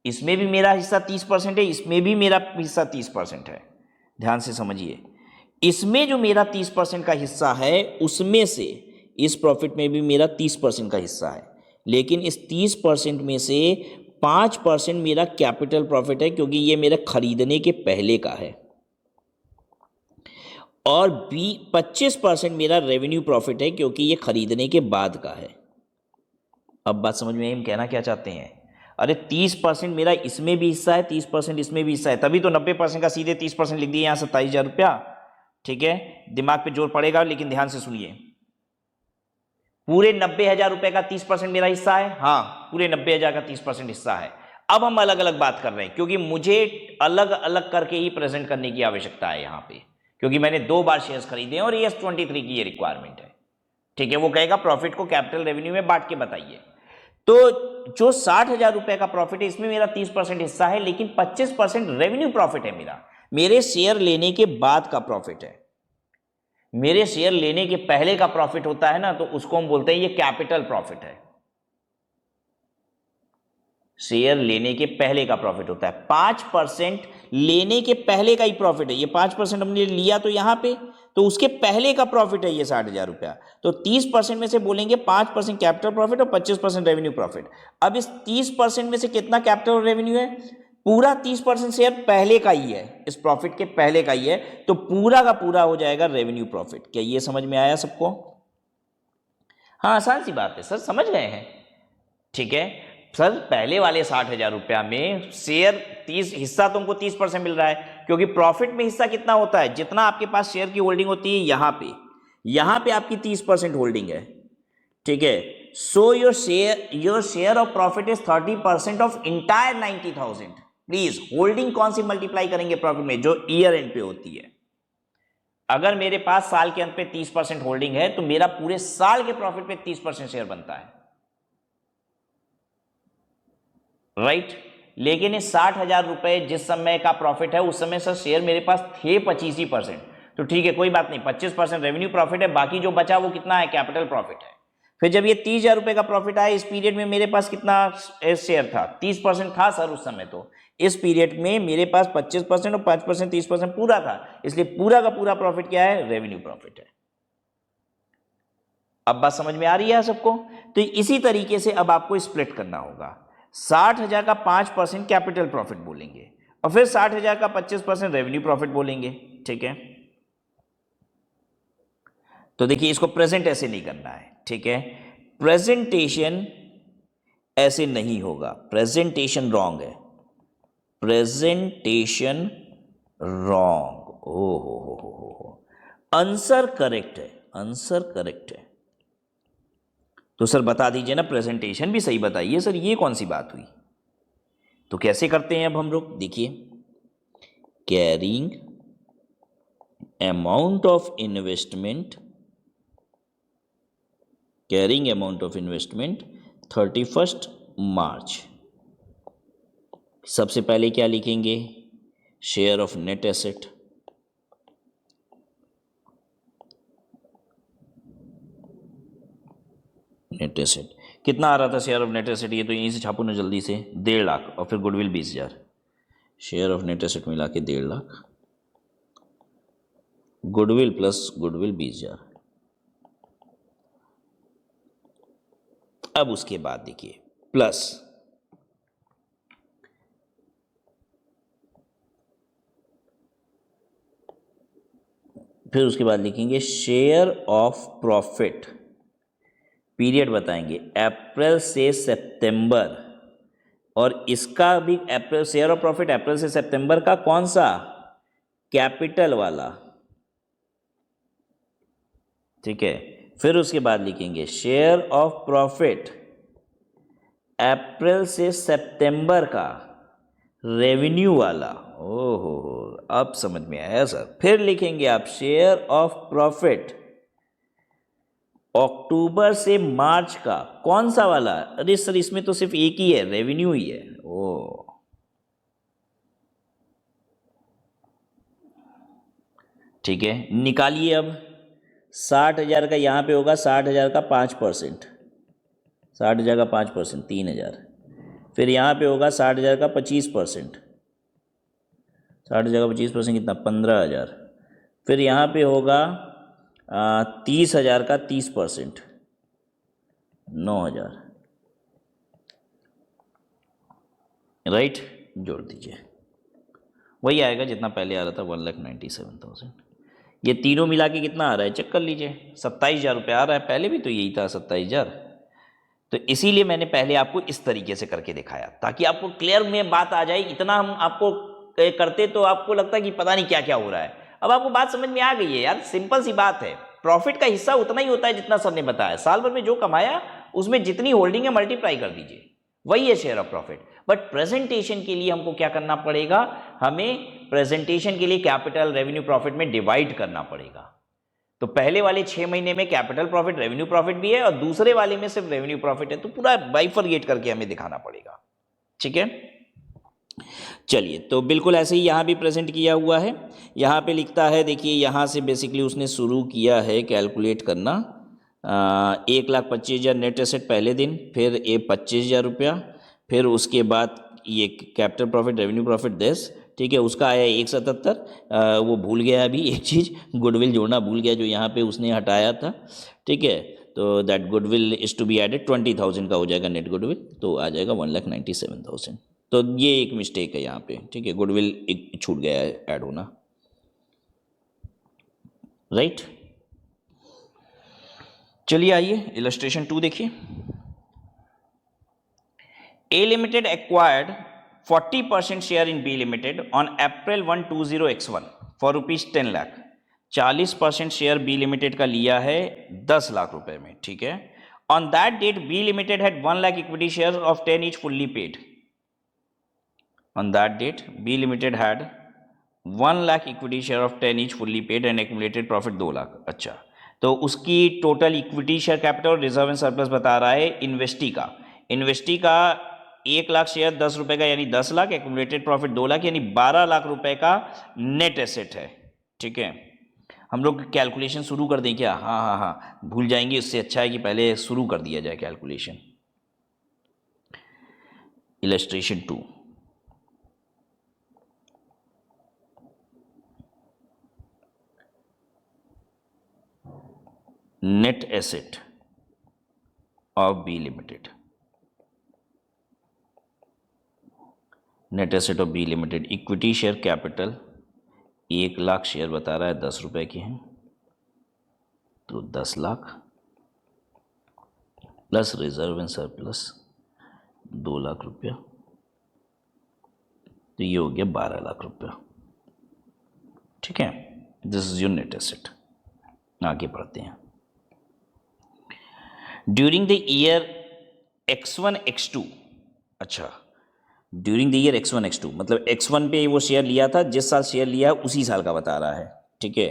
इसमें भी मेरा हिस्सा 30% है, इसमें भी मेरा हिस्सा 30% है। ध्यान से समझिए, इसमें जो मेरा 30% का हिस्सा है, उसमें से इस प्रॉफिट में भी मेरा 30% का हिस्सा है, लेकिन इस 30% में से 5% मेरा कैपिटल प्रॉफिट है, क्योंकि ये मेरा खरीदने के पहले का है, और 25% मेरा रेवेन्यू प्रॉफिट है, क्योंकि ये खरीदने के बाद का है। अब बात समझ में, हम कहना क्या चाहते हैं? अरे 30% मेरा इसमें भी हिस्सा है, 30% इसमें भी हिस्सा है, तभी तो 90% का सीधे 30% लिख दिए यहाँ 27,000 रुपया। ठीक है, दिमाग पे जोर पड़ेगा, लेकिन ध्यान से सुनिए। पूरे 90,000 रुपए का 30% मेरा हिस्सा है, हाँ पूरे 90,000 का 30% हिस्सा है। अब हम अलग अलग बात कर रहे हैं, क्योंकि मुझे अलग अलग करके ही प्रेजेंट करने की आवश्यकता है यहाँ पे, क्योंकि मैंने 2 बार शेयर्स खरीदे हैं और AS 23 की ये रिक्वायरमेंट है। ठीक है, वो कहेगा प्रॉफिट को कैपिटल रेवेन्यू में बांट के बताइए। तो जो 60,000 रुपए का प्रॉफिट है, इसमें मेरा 30% हिस्सा है, लेकिन 25% रेवेन्यू प्रॉफिट है मेरा, मेरे शेयर लेने के बाद का प्रॉफिट है। मेरे शेयर लेने के पहले का प्रॉफिट होता है ना, तो उसको हम बोलते हैं ये कैपिटल प्रॉफिट है। शेयर लेने के पहले का प्रॉफिट होता है, 5% लेने के पहले का ही प्रॉफिट है। ये 5% हमने लिया तो यहां पे, तो उसके पहले का प्रॉफिट है ये 60,000 रुपया। तो 30% में से बोलेंगे 5% कैपिटल प्रॉफिट और 25% रेवेन्यू प्रॉफिट। अब इस 30% में से कितना कैपिटल और रेवेन्यू है? पूरा 30% शेयर पहले का ही है, इस प्रॉफिट के पहले का ही है, तो पूरा का पूरा हो जाएगा रेवेन्यू प्रॉफिट। क्या ये समझ में आया सबको? हाँ, आसान सी बात है सर, समझ गए हैं। ठीक है सर, पहले वाले 60,000 रुपया में शेयर 30 हिस्सा तुमको 30% मिल रहा है, क्योंकि प्रॉफिट में हिस्सा कितना होता है? जितना आपके पास शेयर की होल्डिंग होती है, यहां पे आपकी 30% होल्डिंग है। ठीक है, so your share of profit is 30% of entire 90,000। Please holding कौन सी मल्टीप्लाई करेंगे प्रॉफिट में? जो ईयर एंड पे होती है। अगर मेरे पास साल के अंत पे 30% होल्डिंग है, तो मेरा पूरे साल के प्रॉफिट पे 30% शेयर बनता है, राइट। लेकिन इस 60,000 रुपए जिस समय का प्रॉफिट है, उस समय सर शेयर मेरे पास थे 25%। तो ठीक है, कोई बात नहीं, 25% रेवेन्यू प्रॉफिट है, बाकी जो बचा वो कितना है? कैपिटल प्रॉफिट है। फिर जब ये 30,000 रुपए का प्रॉफिट आया, इस पीरियड में मेरे पास कितना शेयर था? 30% था सर उस समय। तो इस पीरियड में मेरे पास 25% और 5% 30% पूरा था, इसलिए पूरा का पूरा प्रॉफिट क्या है? रेवेन्यू प्रॉफिट है। अब बात समझ में आ रही है सबको? तो इसी तरीके से अब आपको स्प्लिट करना होगा। 60,000 का 5% कैपिटल प्रॉफिट बोलेंगे, और फिर 60,000 का 25% रेवेन्यू प्रॉफिट बोलेंगे। ठीक है, तो देखिए इसको प्रेजेंट ऐसे नहीं करना है। ठीक है, प्रेजेंटेशन ऐसे नहीं होगा, प्रेजेंटेशन रॉन्ग है, प्रेजेंटेशन रॉन्ग। ओ हो, आंसर करेक्ट है, आंसर करेक्ट है। तो सर बता दीजिए ना, प्रेजेंटेशन भी सही बताइए सर, ये कौन सी बात हुई? तो कैसे करते हैं अब हम लोग? देखिए, carrying amount of investment, carrying amount of investment 31 मार्च। सबसे पहले क्या लिखेंगे? Share of net asset, net asset कितना आ रहा था? शेयर ऑफ नेट एसेट, ये तो यहीं से छापू ना जल्दी से, 1.5 लाख, और फिर goodwill 20,000। Share of net asset मिला के 1.5 लाख। Goodwill plus goodwill 20,000। अब उसके बाद देखिए प्लस फिर उसके बाद लिखेंगे शेयर ऑफ प्रॉफिट, पीरियड बताएंगे अप्रैल से सितंबर, और इसका भी अप्रैल, शेयर ऑफ प्रॉफिट अप्रैल से सितंबर का कौन सा, कैपिटल वाला, ठीक है। फिर उसके बाद लिखेंगे शेयर ऑफ प्रॉफिट अप्रैल से सितंबर का रेवेन्यू वाला। ओहो, अब समझ में आया सर। फिर लिखेंगे आप शेयर ऑफ प्रॉफिट अक्टूबर से मार्च का कौन सा वाला, अरे सर इसमें तो सिर्फ एक ही है, रेवेन्यू ही है। ओ ठीक है, निकालिए अब। 60,000 का यहाँ पे होगा, 60,000 का 5%, 60,000 का 5% 3,000। फिर यहाँ पे होगा 60,000 का 25%, 60,000 का 25% कितना, 15,000। फिर यहाँ पे होगा 30,000 का 30%, 9,000, राइट। जोड़ दीजिए, वही आएगा जितना पहले आ रहा था, 1,97,000। ये तीनों मिला के कितना आ रहा है, चेक कर लीजिए, 27,000 रुपये आ रहा है। पहले भी तो यही था 27,000। तो इसीलिए मैंने पहले आपको इस तरीके से करके दिखाया, ताकि आपको क्लियर में बात आ जाए। इतना हम आपको करते तो आपको लगता कि पता नहीं क्या क्या हो रहा है। अब आपको बात समझ में आ गई है यार, सिंपल सी बात है। प्रॉफिट का हिस्सा उतना ही होता है जितना सर ने बताया, साल भर में जो कमाया उसमें जितनी होल्डिंग है मल्टीप्लाई कर दीजिए, वही है share of profit. But presentation के लिए हमको क्या करना पड़ेगा, हमें प्रेजेंटेशन के लिए कैपिटल रेवेन्यू प्रॉफिट में डिवाइड करना पड़ेगा। तो पहले वाले 6 महीने में कैपिटल प्रॉफिट रेवेन्यू प्रॉफिट भी है, और दूसरे वाले में सिर्फ रेवेन्यू प्रॉफिट है, तो पूरा बाइफरगेट करके हमें दिखाना पड़ेगा, ठीक है। चलिए, तो बिल्कुल ऐसे ही यहाँ भी प्रेजेंट किया हुआ है। यहाँ पे लिखता है, देखिए यहाँ से बेसिकली उसने शुरू किया है कैलकुलेट करना। 1,25,000 नेट एसेट पहले दिन, फिर ये 25,000 रुपया, फिर उसके बाद ये कैपिटल प्रॉफिट रेवेन्यू प्रॉफिट 10, ठीक है। उसका आया 177। वो भूल गया अभी एक चीज़, गुडविल जोड़ना भूल गया, जो यहाँ पे उसने हटाया था, ठीक है। तो that goodwill is to be added, 20,000 का हो जाएगा नेट गुडविल, तो आ जाएगा 1,97,000। तो ये एक मिस्टेक है यहाँ पे, ठीक है, गुडविल एक छूट गया है ऐड होना, राइट। चलिए आइए इलस्ट्रेशन 2 देखिए। A Limited acquired 40% share in B Limited on April 1, 20X1 for ₹10 lakh. 40% share B Limited का लिया है 10 लाख रुपए में, ठीक है। On that date B Limited had 1 lakh equity shares of 10 each fully paid. On that date B Limited had 1 lakh equity share of 10 each fully paid and accumulated profit 2 lakh. अच्छा, तो उसकी टोटल इक्विटी शेयर कैपिटल और reserve and surplus बता रहा है investee का। Investee का 1 lakh share 10 रुपए का यानी 10 लाख, एक्यूमुलेटेड प्रॉफिट 2 लाख यानी 12 लाख रुपए का नेट एसेट है, ठीक है। हम लोग कैलकुलेशन शुरू कर दें क्या? हाँ हाँ हाँ, भूल जाएंगे, इससे अच्छा है कि पहले शुरू कर दिया जाए calculation. Illustration 2, net asset of B limited. Net asset of B limited, equity share capital 1 lakh share बता रहा है 10 रुपए के हैं, तो 10 lakh plus reserve and surplus 2 lakh रुपया, तो ये हो गया 12 लाख रुपया, ठीक है। This is your net asset. आगे बढ़ते हैं। During the year X1 X2, अच्छा, during the year X1 X2 मतलब X1 पे वो शेयर लिया था, जिस साल शेयर लिया उसी साल का बता रहा है, ठीक है।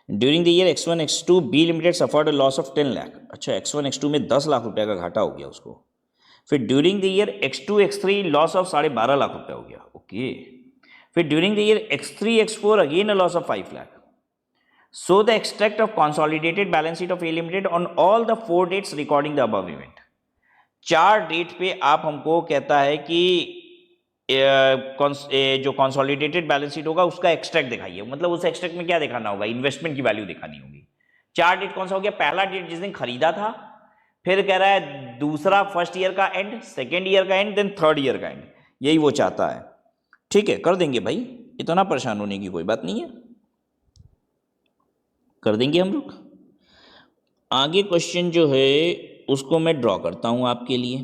During the year X1 X2 B limited suffered loss of 10 lakh. अच्छा, X1 X2 में 10 लाख रुपया का घाटा हो गया उसको। फिर during the year X2 X3 loss of 12.5 lakh रुपया हो गया, ओके। फिर during the year X3 X4 again a loss of 5 lakh. So the extract of consolidated balance sheet of A Limited on all the 4 dates recording the above event। 4 date पे आप हमको कहता है कि जो कंसोलिडेटेड बैलेंस शीट होगा उसका extract दिखाइए, मतलब उस एक्सट्रैक्ट में क्या दिखाना होगा, इन्वेस्टमेंट की वैल्यू दिखानी होगी। चार डेट कौन सा हो गया, पहला डेट जिस दिन खरीदा था, फिर कह रहा है दूसरा फर्स्ट ईयर का एंड, सेकेंड ईयर का एंड, देन थर्ड ईयर का एंड, यही वो चाहता है। ठीक है, कर देंगे भाई, इतना परेशान होने की कोई बात नहीं है, कर देंगे हम लोग। आगे क्वेश्चन जो है उसको मैं ड्रॉ करता हूं आपके लिए।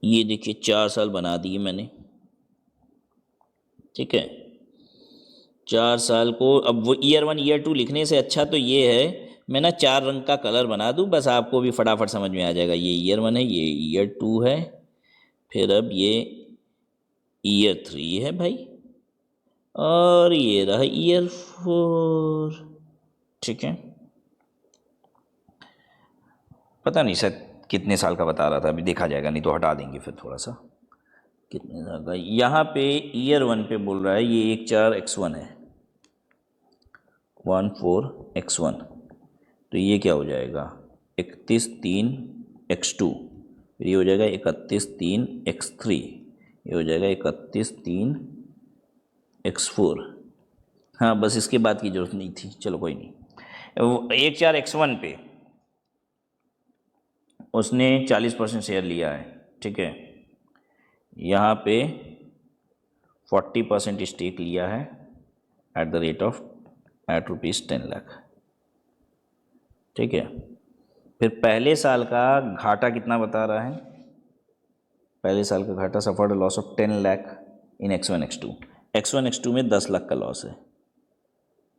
ये देखिए 4 साल बना दिए मैंने, ठीक है। 4 साल को, अब वो ईयर 1 ईयर 2 लिखने से अच्छा तो ये है मैं ना 4 रंग का कलर बना दूं, बस आपको भी फटाफट समझ में आ जाएगा। ये ईयर 1 है, ये ईयर 2 है, फिर अब ये ईयर 3 है भाई, और ये रहा ईयर 4। ठीक है, पता नहीं शायद कितने साल का बता रहा था, अभी देखा जाएगा, नहीं तो हटा देंगे फिर थोड़ा सा। कितने साल का, यहाँ पे ईयर 1 पे बोल रहा है ये 14x1 है, 14x1, तो ये क्या हो जाएगा 31/3x2, फिर ये हो जाएगा 31/3x3, ये हो जाएगा 31/3x4। हाँ बस इसके बाद की जरूरत नहीं थी, चलो कोई नहीं। 14x1 पे उसने 40% शेयर लिया है, ठीक है। यहाँ पे 40% स्टेक लिया है at the rate of ₹10 lakh, ठीक है। फिर पहले साल का घाटा कितना बता रहा है, पहले साल का घाटा suffered loss of 10 lakh in X1 X2, X1 X2 में 10 लाख का लॉस है,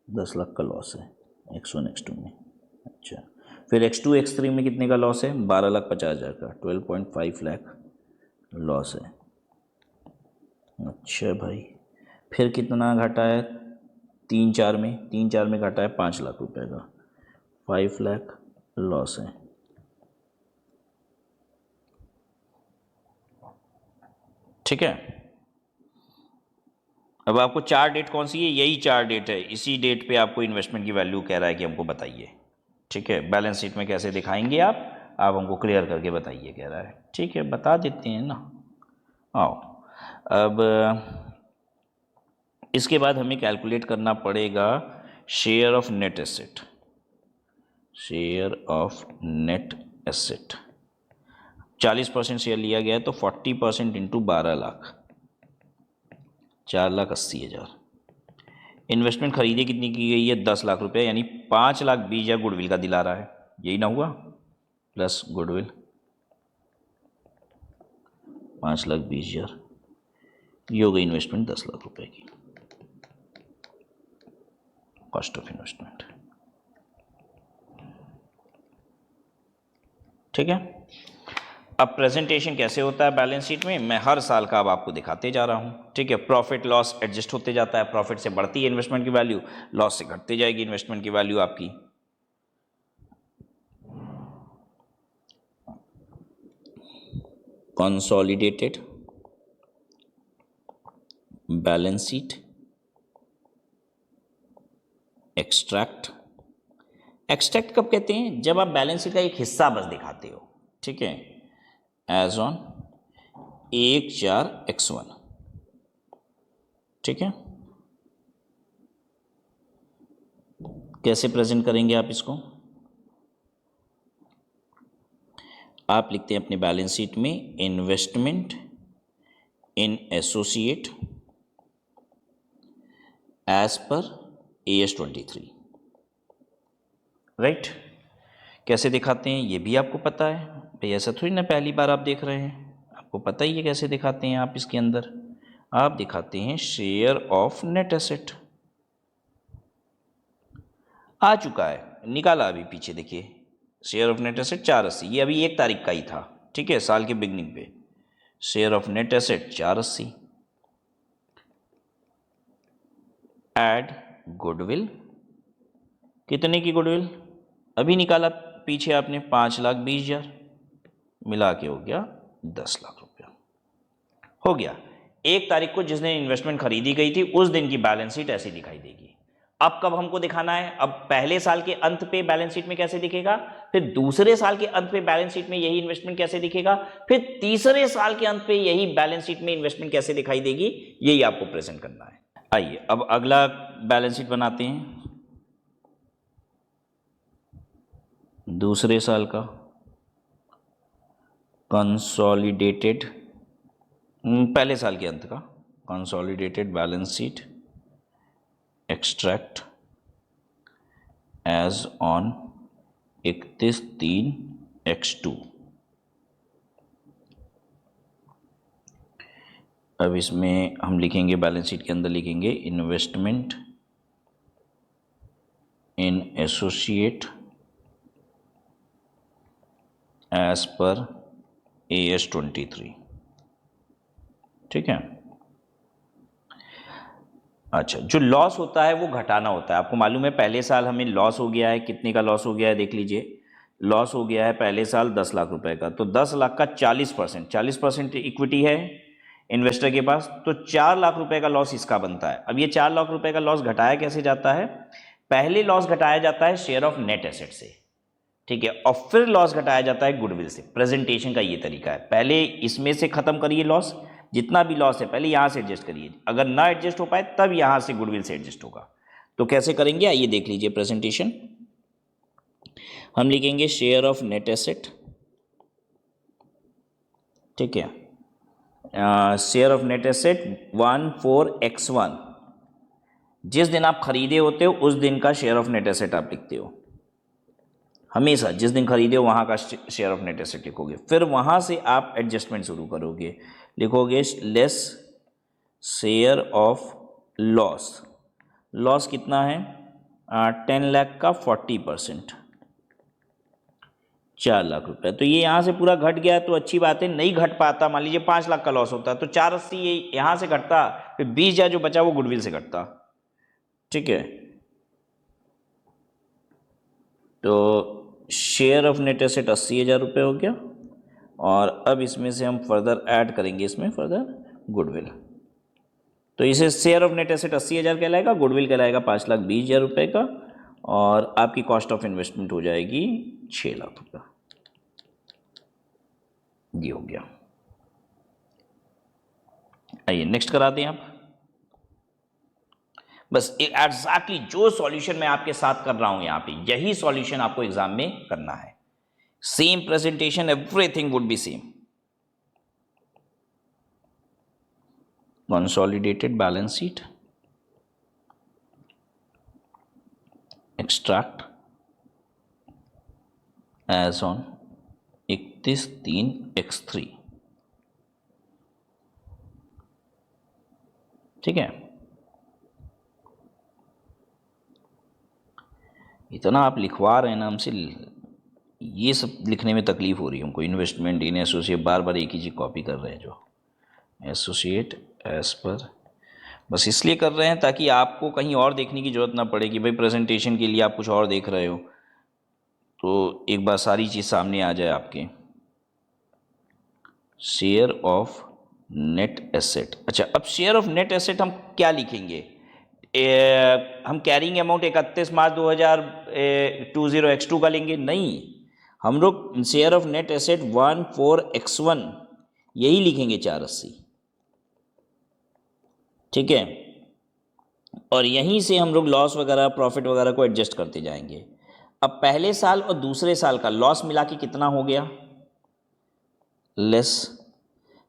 10 लाख का लॉस है X1 X2 में। अच्छा, फिर X2 X3 में कितने का लॉस है, 12,50,000 का, 12.5 लाख लॉस है। अच्छा भाई, फिर कितना घाटा है 3-4 में, 3-4 में घाटा है 5 लाख रुपए का, 5 लाख लॉस है। ठीक है, अब आपको 4 डेट कौन सी है, यही 4 डेट है, इसी डेट पे आपको इन्वेस्टमेंट की वैल्यू कह रहा है कि हमको बताइए। ठीक है, बैलेंस शीट में कैसे दिखाएंगे आप हमको क्लियर करके बताइए कह रहा है। ठीक है, बता देते हैं ना। आओ, अब इसके बाद हमें कैलकुलेट करना पड़ेगा share of net asset, share of net asset. 40% share लिया गया है तो 40% इंटू 12 लाख, 4,80,000। इन्वेस्टमेंट खरीदी कितनी की गई है, 10 लाख रुपए, यानी 5,20,000 गुडविल का दिला रहा है, यही ना हुआ, प्लस गुडविल 5,20,000, ये हो गई इन्वेस्टमेंट 10 लाख रुपए की, कॉस्ट ऑफ इन्वेस्टमेंट। ठीक है, अब प्रेजेंटेशन कैसे होता है बैलेंस शीट में, मैं हर साल का अब आपको दिखाते जा रहा हूँ। ठीक है, प्रॉफिट लॉस एडजस्ट होते जाता है, प्रॉफिट से बढ़ती है इन्वेस्टमेंट की वैल्यू, लॉस से घटती जाएगी इन्वेस्टमेंट की वैल्यू आपकी। Consolidated balance sheet, extract. Extract कब कहते हैं, जब आप बैलेंस शीट का एक हिस्सा बस दिखाते हो। ठीक है, एज ऑन 14x1, ठीक है। कैसे प्रेजेंट करेंगे आप इसको, आप लिखते हैं अपने बैलेंस शीट में investment in associate as per AS23, right. कैसे दिखाते हैं ये भी आपको पता है भाई, ऐसा थोड़ी ना पहली बार आप देख रहे हैं, आपको पता ही है कैसे दिखाते हैं आप। इसके अंदर आप दिखाते हैं शेयर ऑफ नेट एसेट, आ चुका है, निकाला अभी पीछे देखिए, शेयर ऑफ नेट एसेट 480, ये अभी 1 तारीख का ही था। ठीक है, साल के बिगनिंग पे share of net asset 480, add goodwill, कितने की गुडविल अभी निकाला पीछे आपने, 5,20,000, मिला के हो गया 10 लाख रुपया, हो गया। 1 तारीख को जिस दिन इन्वेस्टमेंट खरीदी गई थी उस दिन की बैलेंस शीट ऐसी दिखाई देगी। अब कब हमको दिखाना है, अब पहले साल के अंत पे बैलेंस शीट में कैसे दिखेगा, फिर दूसरे साल के अंत पे बैलेंस शीट में यही इन्वेस्टमेंट कैसे दिखेगा, फिर तीसरे साल के अंत पे यही बैलेंस शीट में इन्वेस्टमेंट कैसे दिखाई देगी, यही आपको प्रेजेंट करना है। आइए अब अगला बैलेंस शीट बनाते हैं, दूसरे साल का कंसोलिडेटेड, पहले साल के अंत का consolidated balance sheet extract as on 31/3/X2। अब इसमें हम लिखेंगे, बैलेंस शीट के अंदर लिखेंगे investment in associate as per AS 23। ठीक है। अच्छा, जो लॉस होता है वो घटाना होता है, आपको मालूम है पहले साल हमें लॉस हो गया है, कितने का लॉस हो गया है देख लीजिए, लॉस हो गया है पहले साल 10 लाख रुपए का, तो 10 लाख का 40% इक्विटी है इन्वेस्टर के पास, तो 4 लाख रुपए का लॉस इसका बनता है। अब ये 4 लाख रुपए का लॉस घटाया कैसे जाता है, पहले लॉस घटाया जाता है शेयर ऑफ नेट एसेट से, ठीक है, और फिर लॉस घटाया जाता है गुडविल से। प्रेजेंटेशन का ये तरीका है, पहले इसमें से खत्म करिए लॉस, जितना भी लॉस है पहले यहां से एडजस्ट करिए, अगर ना एडजस्ट हो पाए तब यहां से गुडविल से एडजस्ट होगा। तो कैसे करेंगे आइए देख लीजिए प्रेजेंटेशन। हम लिखेंगे शेयर ऑफ नेट एसेट, ठीक है, share of net asset 14x1, जिस दिन आप खरीदे होते हो उस दिन का शेयर ऑफ नेट एसेट आप लिखते हो, हमेशा जिस दिन खरीदे हो वहाँ का शेयर ऑफ नेट एसेट लिखोगे, फिर वहाँ से आप एडजस्टमेंट शुरू करोगे, लिखोगे less share of loss, loss कितना है 10 लाख का 40%, 4 लाख रुपए, तो ये यहाँ से पूरा घट गया तो अच्छी बात है, नहीं घट पाता मान लीजिए 5 लाख का लॉस होता तो 480 ये यहाँ से घटता, फिर 20,000 जो बचा वो गुडविल से घटता, ठीक है। तो शेयर ऑफ नेट एसेट 80,000 रुपये हो गया, और अब इसमें से हम फर्दर ऐड करेंगे इसमें फर्दर गुडविल, तो इसे शेयर ऑफ नेट एसेट 80,000 कहलाएगा, गुडविल कहलाएगा 5,20,000 रुपये का, और आपकी कॉस्ट ऑफ इन्वेस्टमेंट हो जाएगी 6 लाख रुपये, ये हो गया। आइए नेक्स्ट करा दें आप, बस एग्जैक्टली जो सॉल्यूशन मैं आपके साथ कर रहा हूं यहां पे, यही सॉल्यूशन आपको एग्जाम में करना है, same presentation, everything would be same. Consolidated balance sheet extract as on 31/3/X3, ठीक है। इतना आप लिखवा रहे हैं ना हमसे, ये सब लिखने में तकलीफ हो रही है हमको, इन्वेस्टमेंट इन एसोसिएट, बार बार एक ही चीज़ कॉपी कर रहे हैं, जो एसोसिएट एज पर, बस इसलिए कर रहे हैं ताकि आपको कहीं और देखने की ज़रूरत ना पड़े कि भाई प्रेजेंटेशन के लिए आप कुछ और देख रहे हो, तो एक बार सारी चीज़ सामने आ जाए आपके। शेयर ऑफ नेट एसेट, अच्छा अब शेयर ऑफ नेट एसेट हम क्या लिखेंगे, हम कैरिंग अमाउंट 31 मार्च 2020 का लेंगे, नहीं, हम लोग share of net asset 14x1 यही लिखेंगे 480, ठीक है, और यहीं से हम लोग लॉस वगैरह प्रॉफिट वगैरह को एडजस्ट करते जाएंगे। अब पहले साल और दूसरे साल का लॉस मिला के कितना हो गया, लेस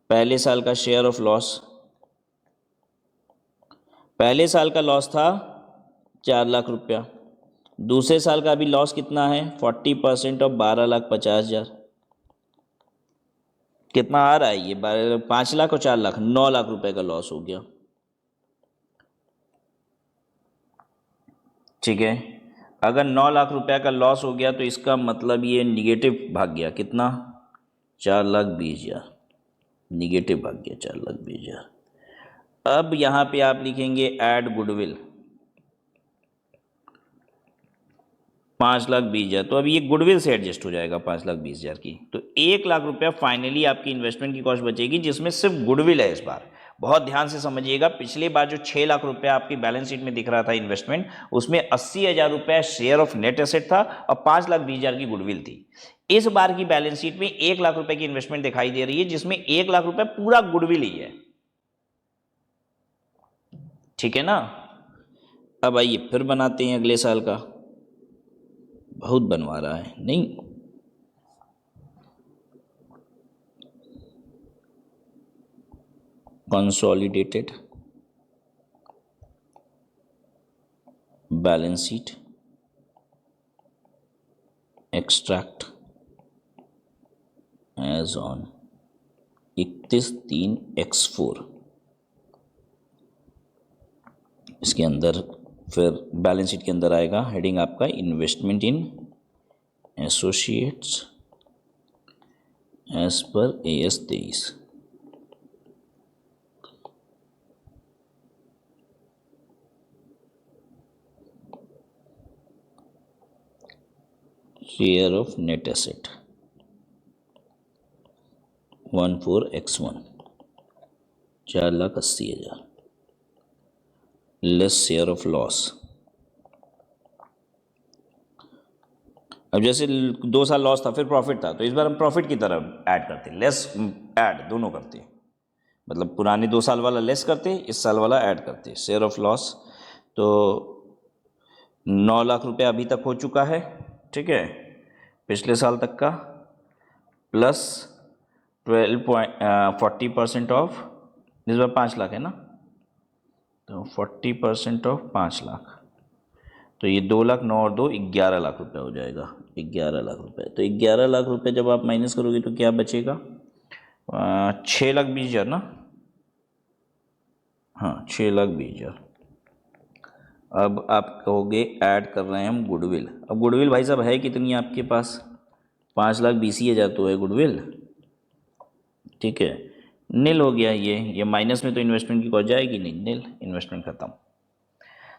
पहले साल का शेयर ऑफ लॉस, पहले साल का लॉस था 4 लाख रुपया, दूसरे साल का अभी लॉस कितना है 40% ऑफ 12,50,000, कितना आ रहा है ये 5 लाख और 4 लाख 9 लाख रुपए का लॉस हो गया, ठीक है। अगर 9 लाख रुपए का लॉस हो गया तो इसका मतलब ये निगेटिव भाग गया, कितना 4,20,000, निगेटिव भाग गया 4,20,000। अब यहाँ पे आप लिखेंगे ऐड गुडविल 5,20,000, तो अब ये गुडविल से एडजस्ट हो जाएगा 5,20,000 की, तो 1 लाख रुपया फाइनली आपकी इन्वेस्टमेंट की कॉस्ट बचेगी, जिसमें सिर्फ गुडविल है इस बार, बहुत ध्यान से समझिएगा, पिछली बार जो 6 लाख रुपया आपकी बैलेंस शीट में दिख रहा था इन्वेस्टमेंट, उसमें 80,000 रुपया शेयर ऑफ नेट एसेट था और 5,20,000 की गुडविल थी। इस बार की बैलेंस शीट में 1 लाख रुपए की इन्वेस्टमेंट दिखाई दे रही है, जिसमें 1 लाख रुपए पूरा गुडविल ही है। ठीक है ना। अब आइए फिर बनाते हैं अगले साल का। बहुत बनवा रहा है नहीं, consolidated balance sheet extract as on 31/3/X4। इसके अंदर फिर बैलेंस शीट के अंदर आएगा हेडिंग आपका investment in associates as per AS 23। Share of net asset 14/X1 4,80,000 less share of loss. अब जैसे 2 साल लॉस था फिर प्रॉफिट था, तो इस बार हम प्रॉफिट की तरफ ऐड करते, लेस ऐड दोनों करते, मतलब पुराने 2 साल वाला लेस करते, इस साल वाला ऐड करते। शेयर ऑफ लॉस तो 9 लाख रुपए अभी तक हो चुका है, ठीक है, पिछले साल तक का, प्लस 40% ऑफ, इस बार 5 लाख है ना, तो 40% ऑफ 5 लाख, तो ये 2 लाख 9 और 2 11 लाख रुपए हो जाएगा। 11 लाख रुपए, तो 11 लाख रुपए जब आप माइनस करोगे तो क्या बचेगा, 6,20,000 ना, हाँ 6,20,000। अब आप कहोगे ऐड कर रहे हैं हम गुडविल। अब गुडविल भाई साहब है कितनी आपके पास, 5,20,000 तो है गुडविल, ठीक है, नील हो गया ये माइनस में, तो इन्वेस्टमेंट की कॉस्ट जाएगी नहीं, नील, इन्वेस्टमेंट खत्म।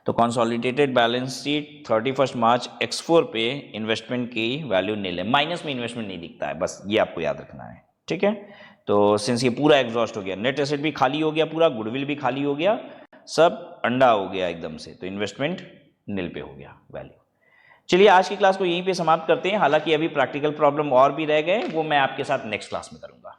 तो कंसोलिडेटेड बैलेंस शीट 31 मार्च X4 पे इन्वेस्टमेंट की वैल्यू नील है, माइनस में इन्वेस्टमेंट नहीं दिखता है, बस ये आपको याद रखना है, ठीक है। तो सिंस ये पूरा एग्जॉस्ट हो गया, नेट एसेट भी खाली हो गया पूरा, गुडविल भी खाली हो गया, सब अंडा हो गया एकदम से, तो इन्वेस्टमेंट नील पे हो गया वैल्यू। चलिए आज की क्लास को यहीं पे समाप्त करते हैं, हालांकि अभी प्रैक्टिकल प्रॉब्लम और भी रह गए, वो मैं आपके साथ नेक्स्ट क्लास में करूँगा।